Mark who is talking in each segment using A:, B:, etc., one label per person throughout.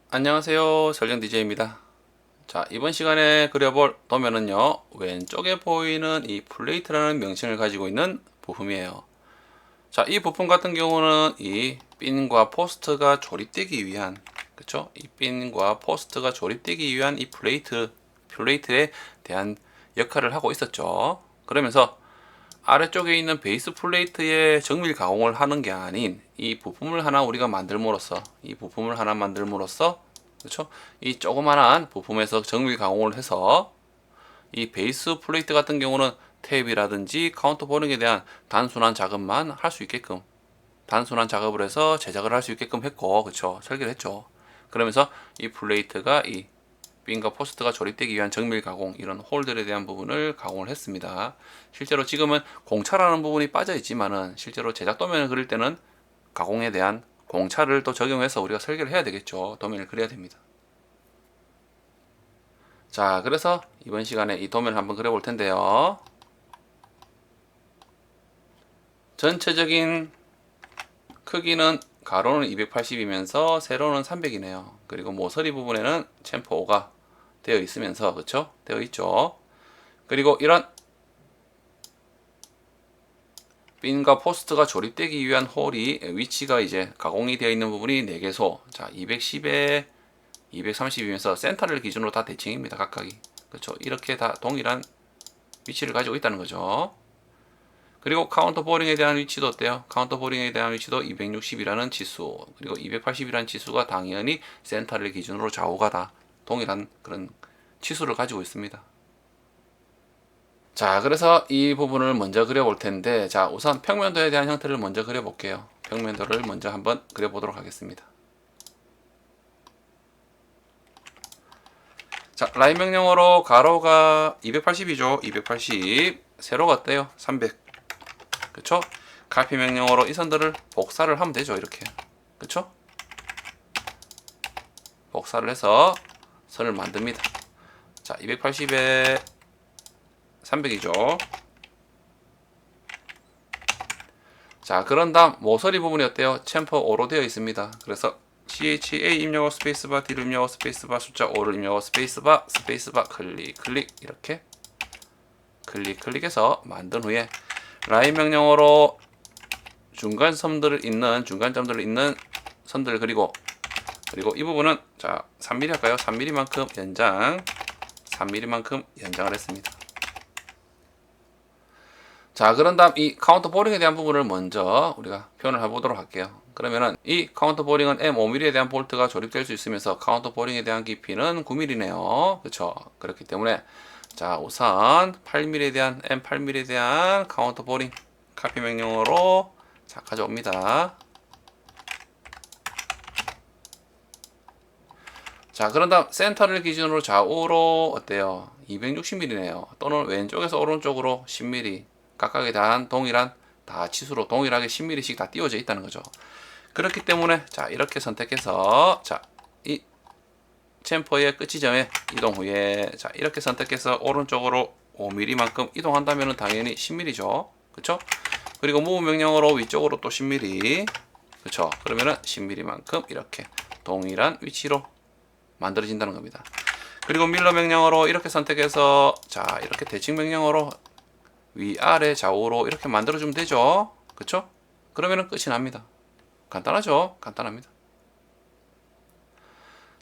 A: 안녕하세요, 설정 DJ입니다. 자, 이번 시간에 그려볼 도면은요, 왼쪽에 보이는 이 플레이트라는 명칭을 가지고 있는 부품이에요. 자, 이 부품 같은 경우는 이 핀과 포스트가 조립되기 위한, 그쵸? 이 핀과 포스트가 조립되기 위한 이 플레이트에 대한 역할을 하고 있었죠. 그러면서 아래쪽에 있는 베이스 플레이트에 정밀 가공을 하는 게 아닌 이 부품을 하나 우리가 만들므로써 그렇죠? 이 조그만한 부품에서 정밀 가공을 해서 이 베이스 플레이트 같은 경우는 탭이라든지 카운터 보링에 대한 단순한 작업만 할 수 있게끔 단순한 작업을 해서 제작을 할 수 있게끔 했고, 그쵸? 설계를 했죠. 그러면서 이 플레이트가 이 핀과 포스트가 조립되기 위한 정밀 가공, 이런 홀들에 대한 부분을 가공을 했습니다. 실제로 지금은 공차라는 부분이 빠져 있지만은 실제로 제작 도면을 그릴 때는 가공에 대한 공차를 또 적용해서 우리가 설계를 해야 되겠죠. 도면을 그려야 됩니다. 자, 그래서 이번 시간에 이 도면을 한번 그려볼 텐데요. 전체적인 크기는 가로는 280이면서 세로는 300이네요. 그리고 모서리 부분에는 챔프 5가 되어 있으면서, 그쵸? 되어 있죠. 그리고 이런 핀과 포스트가 조립되기 위한 홀이 위치가 이제 가공이 되어 있는 부분이 4개소. 자, 210에 230이면서 센터를 기준으로 다 대칭입니다. 각각이. 그렇죠? 이렇게 다 동일한 위치를 가지고 있다는 거죠. 그리고 카운터 보링에 대한 위치도 어때요? 카운터 보링에 대한 위치도 260이라는 지수, 그리고 280이라는 지수가 당연히 센터를 기준으로 좌우가 다 동일한 그런 치수를 가지고 있습니다. 자, 그래서 이 부분을 먼저 그려볼 텐데, 자, 우선 평면도에 대한 형태를 먼저 그려볼게요. 평면도를 먼저 한번 그려보도록 하겠습니다. 자, 라인 명령어로 가로가 280이죠. 280. 세로가 어때요? 300. 그쵸? 칼피 명령어로 이 선들을 복사를 하면 되죠. 이렇게. 그쵸? 복사를 해서 선을 만듭니다. 자, 280에 300이죠. 자, 그런 다음 모서리 부분이 어때요? 챔퍼 5로 되어 있습니다. 그래서 CHA 입력어 스페이스바, D를 입력어 스페이스바, 숫자 5를 입력어 스페이스바, 스페이스바, 클릭, 클릭, 이렇게 클릭, 클릭해서 만든 후에 라인 명령어로 중간점들을 잇는 선들을 그리고 이 부분은 자 3mm 할까요? 3mm만큼 연장, 3mm만큼 연장을 했습니다. 자, 그런 다음 이 카운터 보링에 대한 부분을 먼저 우리가 표현을 해보도록 할게요. 그러면은 이 카운터 보링은 M5mm에 대한 볼트가 조립될 수 있으면서 카운터 보링에 대한 깊이는 9mm네요. 그렇죠? 그렇기 때문에 자, 우선 8mm에 대한 M8mm에 대한 카운터 보링 카피 명령어로 자, 가져옵니다. 자, 그런 다음 센터를 기준으로 좌우로 어때요? 260mm네요. 또는 왼쪽에서 오른쪽으로 10mm 각각에 대한 동일한 다 치수로 동일하게 10mm씩 다 띄워져 있다는 거죠. 그렇기 때문에 자, 이렇게 선택해서 자, 이 챔퍼의 끝 지점에 이동 후에 자, 이렇게 선택해서 오른쪽으로 5mm만큼 이동한다면 당연히 10mm죠. 그쵸? 그리고 move 명령어로 위쪽으로 또 10mm. 그쵸? 그러면은 10mm만큼 이렇게 동일한 위치로 만들어진다는 겁니다. 그리고 밀러 명령어로 이렇게 선택해서 자, 이렇게 대칭 명령어로 위아래 좌우로 이렇게 만들어주면 되죠. 그쵸? 그러면은 끝이 납니다. 간단하죠? 간단합니다.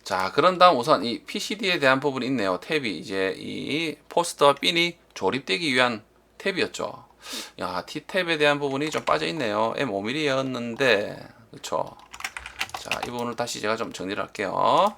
A: 자, 그런 다음 우선 이 PCD에 대한 부분이 있네요. 탭이 이제 이 포스터와 핀이 조립되기 위한 탭이었죠. 야, T탭에 대한 부분이 좀 빠져 있네요. M5mm였는데, 그쵸? 자, 이 부분을 다시 제가 좀 정리를 할게요.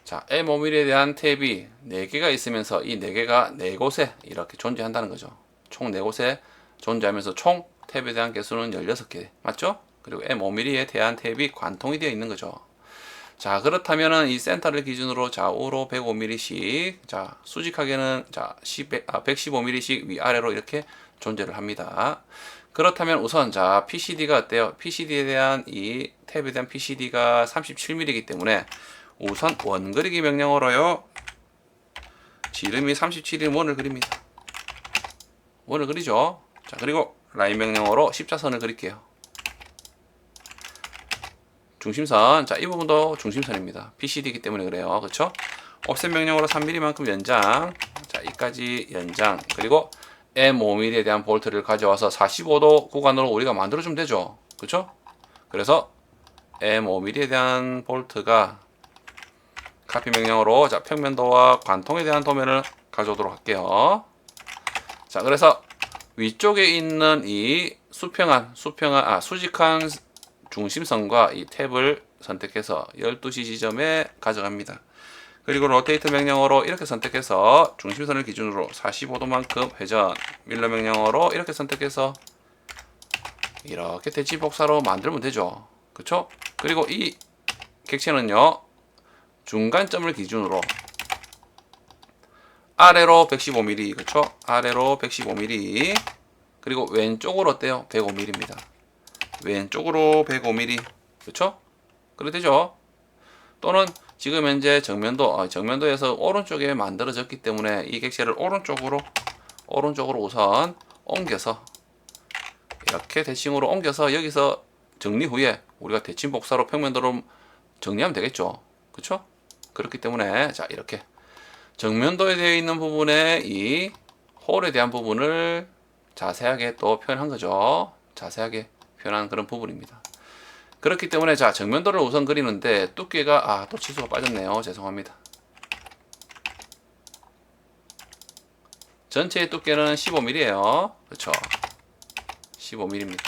A: 자, M5mm에 대한 탭이 4개가 있으면서 이 4개가 4곳에 이렇게 존재한다는 거죠. 총 4곳에 존재하면서 총 탭에 대한 개수는 16개. 맞죠? 그리고 M5mm에 대한 탭이 관통이 되어 있는 거죠. 자, 그렇다면은 이 센터를 기준으로 좌우로 105mm씩, 자, 수직하게는 자, 115mm씩 위아래로 이렇게 존재를 합니다. 그렇다면 우선 자, PCD가 어때요? PCD에 대한 이 탭에 대한 PCD가 37mm이기 때문에 우선 원 그리기 명령어로요. 지름이 37인 원을 그립니다. 원을 그리죠. 자, 그리고 라인 명령어로 십자선을 그릴게요. 중심선. 자, 이 부분도 중심선입니다. BCD이기 때문에 그래요. 그쵸? 옵셋 명령어로 3mm만큼 연장. 자, 이까지 연장. 그리고 M5mm에 대한 볼트를 가져와서 45도 구간으로 우리가 만들어주면 되죠. 그쵸? 그래서 M5mm에 대한 볼트가 카피 명령어로 자, 평면도와 관통에 대한 도면을 가져오도록 할게요. 자, 그래서 위쪽에 있는 이 수직한 중심선과 이 탭을 선택해서 12시 지점에 가져갑니다. 그리고 로테이트 명령어로 이렇게 선택해서 중심선을 기준으로 45도만큼 회전, 밀러 명령어로 이렇게 선택해서 이렇게 대칭 복사로 만들면 되죠. 그쵸? 그리고 이 객체는요, 중간점을 기준으로 아래로 115mm, 그쵸? 아래로 115mm, 그리고 왼쪽으로 어때요? 105mm입니다. 왼쪽으로 105mm, 그쵸? 그래 되죠? 또는 지금 현재 정면도에서 오른쪽에 만들어졌기 때문에 이 객체를 오른쪽으로 우선 옮겨서 이렇게 대칭으로 옮겨서 여기서 정리 후에 우리가 대칭 복사로 평면도로 정리하면 되겠죠. 그쵸? 그렇기 때문에 자, 이렇게 정면도에 되어 있는 부분에 이 홀에 대한 부분을 자세하게 또 표현한 거죠. 자세하게 표현한 그런 부분입니다. 그렇기 때문에 자, 정면도를 우선 그리는데 두께가 또 치수가 빠졌네요. 죄송합니다. 전체의 두께는 15mm예요. 그렇죠? 15mm입니다.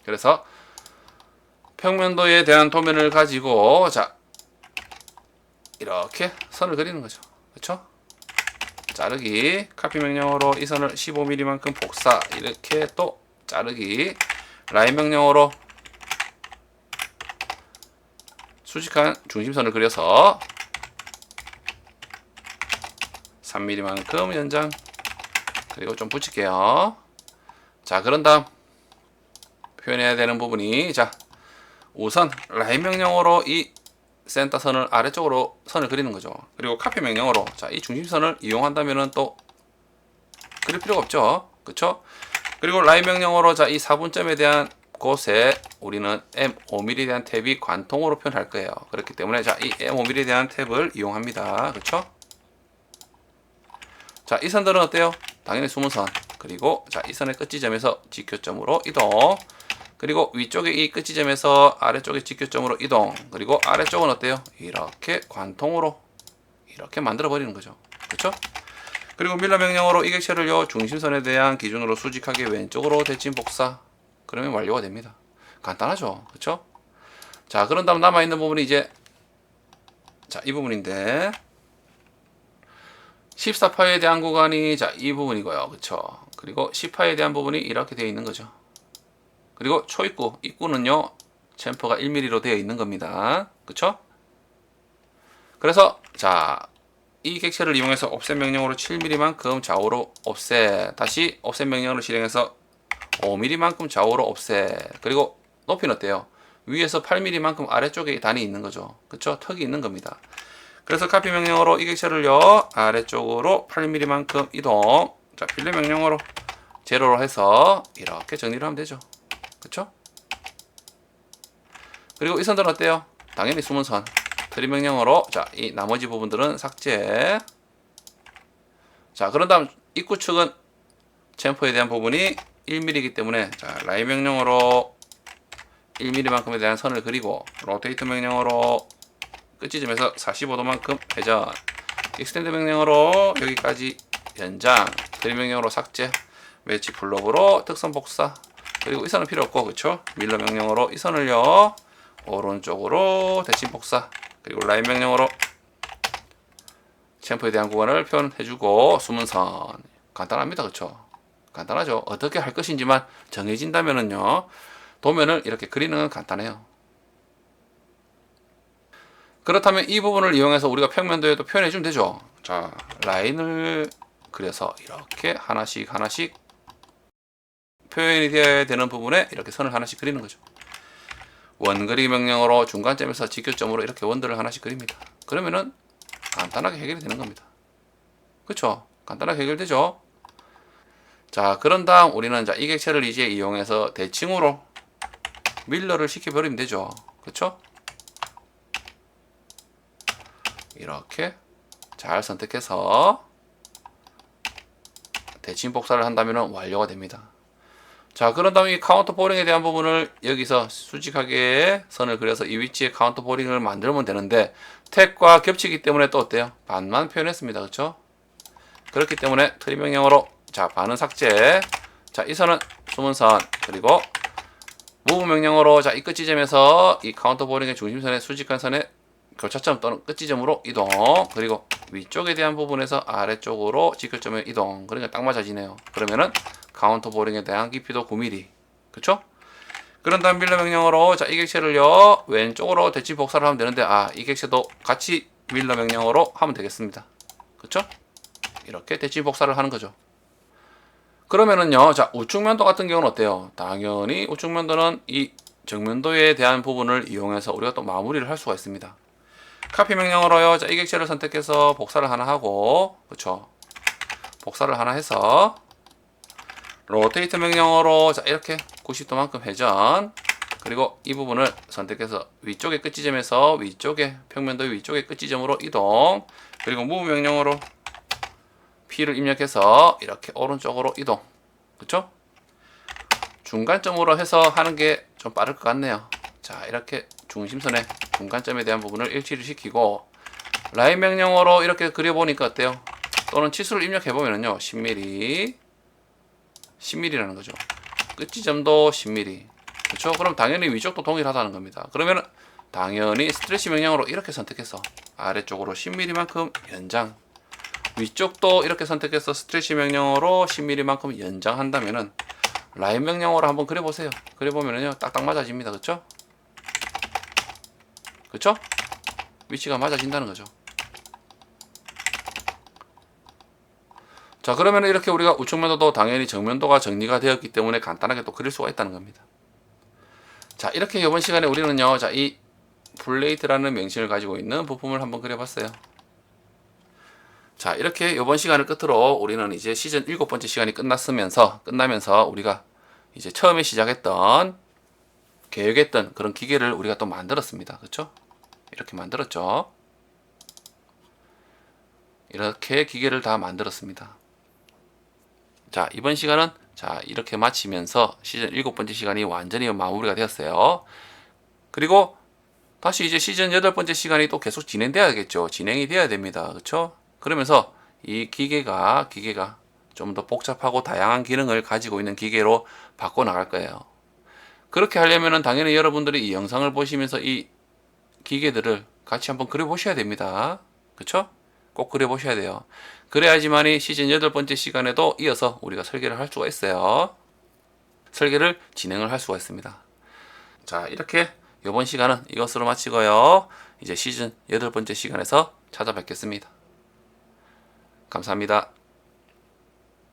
A: 그래서 평면도에 대한 도면을 가지고 자, 이렇게 선을 그리는 거죠. 그렇죠? 자르기, 카피 명령어로 이 선을 15mm만큼 복사, 이렇게 또 자르기, 라인 명령어로 수직한 중심선을 그려서 3mm만큼 연장, 그리고 좀 붙일게요. 자, 그런 다음 표현해야 되는 부분이 자, 우선 라인 명령어로 이 센터 선을 아래쪽으로 선을 그리는 거죠. 그리고 카피 명령어로 자, 이 중심선을 이용한다면은 또 그릴 필요가 없죠. 그쵸? 그리고 라인 명령어로 자, 이 4분점에 대한 곳에 우리는 M5mm에 대한 탭이 관통으로 표현할 거예요. 그렇기 때문에 자, 이 M5mm에 대한 탭을 이용합니다. 그쵸? 자, 이 선들은 어때요? 당연히 숨은 선. 그리고 자, 이 선의 끝 지점에서 직교점으로 이동. 그리고 위쪽에 이 끝 지점에서 아래쪽에 직교점으로 이동. 그리고 아래쪽은 어때요? 이렇게 관통으로 이렇게 만들어 버리는 거죠. 그렇죠? 그리고 밀러 명령어로 이 객체를요, 중심선에 대한 기준으로 수직하게 왼쪽으로 대칭 복사. 그러면 완료가 됩니다. 간단하죠? 그렇죠? 자, 그런 다음 남아 있는 부분이 이제 자, 이 부분인데 14파에 대한 구간이 자, 이 부분이고요. 그렇죠? 그리고 10파에 대한 부분이 이렇게 되어 있는 거죠. 그리고 입구는요, 챔퍼가 1mm로 되어 있는 겁니다. 그쵸? 그래서, 자, 이 객체를 이용해서 옵셋 명령으로 7mm만큼 좌우로 옵셋, 다시 옵셋 명령을 실행해서 5mm만큼 좌우로 옵셋, 그리고 높이는 어때요? 위에서 8mm만큼 아래쪽에 단이 있는 거죠. 그쵸? 턱이 있는 겁니다. 그래서 카피 명령어로 이 객체를요, 아래쪽으로 8mm만큼 이동, 자, 필레 명령어로 제로로 해서 이렇게 정리를 하면 되죠. 그쵸? 그리고 이 선들은 어때요? 당연히 숨은 선. 트림 명령어로 자, 이 나머지 부분들은 삭제. 자, 그런 다음 입구 측은 챔퍼에 대한 부분이 1mm이기 때문에 자, 라인 명령어로 1mm만큼에 대한 선을 그리고 로테이트 명령어로 끝 지점에서 45도만큼 회전. 익스텐드 명령어로 여기까지 연장. 트림 명령어로 삭제. 매치 블록으로 특선 복사. 그리고 이 선은 필요 없고, 그쵸? 밀러 명령어로 이 선을요, 오른쪽으로 대칭 복사. 그리고 라인 명령어로 챔프에 대한 구간을 표현해주고, 숨은 선. 간단합니다. 그쵸? 간단하죠? 어떻게 할 것인지만 정해진다면은요, 도면을 이렇게 그리는 건 간단해요. 그렇다면 이 부분을 이용해서 우리가 평면도에도 표현해주면 되죠? 자, 라인을 그려서 이렇게 하나씩 표현이 되어야 되는 부분에 이렇게 선을 하나씩 그리는 거죠. 원그리기 명령으로 중간점에서 직교점으로 이렇게 원들을 하나씩 그립니다. 그러면은 간단하게 해결이 되는 겁니다. 그쵸? 간단하게 해결되죠? 자, 그런 다음 우리는 이 객체를 이제 이용해서 대칭으로 밀러를 시켜버리면 되죠. 그쵸? 이렇게 잘 선택해서 대칭 복사를 한다면 완료가 됩니다. 자, 그런 다음에 이 카운터 보링에 대한 부분을 여기서 수직하게 선을 그려서 이 위치에 카운터 보링을 만들면 되는데 택과 겹치기 때문에 또 어때요? 반만 표현했습니다. 그렇죠? 그렇기 때문에 트리 명령어로 자, 반은 삭제. 자, 이 선은 숨은 선. 그리고 무브 명령어로 자, 이 끝 지점에서 이 카운터 보링의 중심선의 수직한 선의 교차점 또는 끝 지점으로 이동. 그리고 위쪽에 대한 부분에서 아래쪽으로 직결점에 이동. 그러니까 딱 맞아지네요. 그러면은 카운터 보링에 대한 깊이도 9mm. 그쵸? 그런 다음 밀러 명령어로 자, 이 객체를요 왼쪽으로 대칭 복사를 하면 되는데 이 객체도 같이 밀러 명령어로 하면 되겠습니다. 그쵸? 이렇게 대칭 복사를 하는 거죠. 그러면은요, 자, 우측면도 같은 경우는 어때요? 당연히 우측면도는 이 정면도에 대한 부분을 이용해서 우리가 또 마무리를 할 수가 있습니다. 카피 명령어로요, 자, 이 객체를 선택해서 복사를 하나 하고, 그쵸? 복사를 하나 해서 로테이트 명령어로 자, 이렇게 90도만큼 회전. 그리고 이 부분을 선택해서 위쪽의 끝 지점에서 위쪽의 평면도의 위쪽의 끝 지점으로 이동. 그리고 무브 명령어로 P를 입력해서 이렇게 오른쪽으로 이동. 그쵸? 중간점으로 해서 하는 게 좀 빠를 것 같네요. 자, 이렇게 중심선의 중간점에 대한 부분을 일치를 시키고 라인 명령어로 이렇게 그려보니까 어때요? 또는 치수를 입력해보면요 10mm 10mm라는 거죠. 끝 지점도 10mm. 그렇죠? 그럼 당연히 위쪽도 동일하다는 겁니다. 그러면 당연히 스트레치 명령으로 이렇게 선택해서 아래쪽으로 10mm만큼 연장. 위쪽도 이렇게 선택해서 스트레치 명령어로 10mm만큼 연장한다면은 라인 명령어로 한번 그려보세요. 그려보면은요 딱딱 맞아집니다. 그쵸? 그쵸? 위치가 맞아진다는 거죠. 자, 그러면 이렇게 우리가 우측면도도 당연히 정면도가 정리가 되었기 때문에 간단하게 또 그릴 수가 있다는 겁니다. 자, 이렇게 이번 시간에 우리는요, 자, 이 플레이트라는 명칭을 가지고 있는 부품을 한번 그려봤어요. 자, 이렇게 이번 시간을 끝으로 우리는 이제 시즌 7번째 시간이 끝나면서 우리가 이제 처음에 시작했던 계획했던 그런 기계를 우리가 또 만들었습니다. 그렇죠? 이렇게 만들었죠. 이렇게 기계를 다 만들었습니다. 자, 이번 시간은 자, 이렇게 마치면서 시즌 7번째 시간이 완전히 마무리가 되었어요. 그리고 다시 이제 시즌 8번째 시간이 또 계속 진행돼야겠죠. 진행이 돼야 됩니다. 그렇죠? 그러면서 이 기계가 좀 더 복잡하고 다양한 기능을 가지고 있는 기계로 바꿔 나갈 거예요. 그렇게 하려면은 당연히 여러분들이 이 영상을 보시면서 이 기계들을 같이 한번 그려 보셔야 됩니다. 그렇죠? 꼭 그려 보셔야 돼요. 그래야지만이 시즌 8번째 시간에도 이어서 우리가 설계를 할 수가 있어요. 설계를 진행을 할 수가 있습니다. 자, 이렇게 이번 시간은 이것으로 마치고요. 이제 시즌 8번째 시간에서 찾아뵙겠습니다. 감사합니다.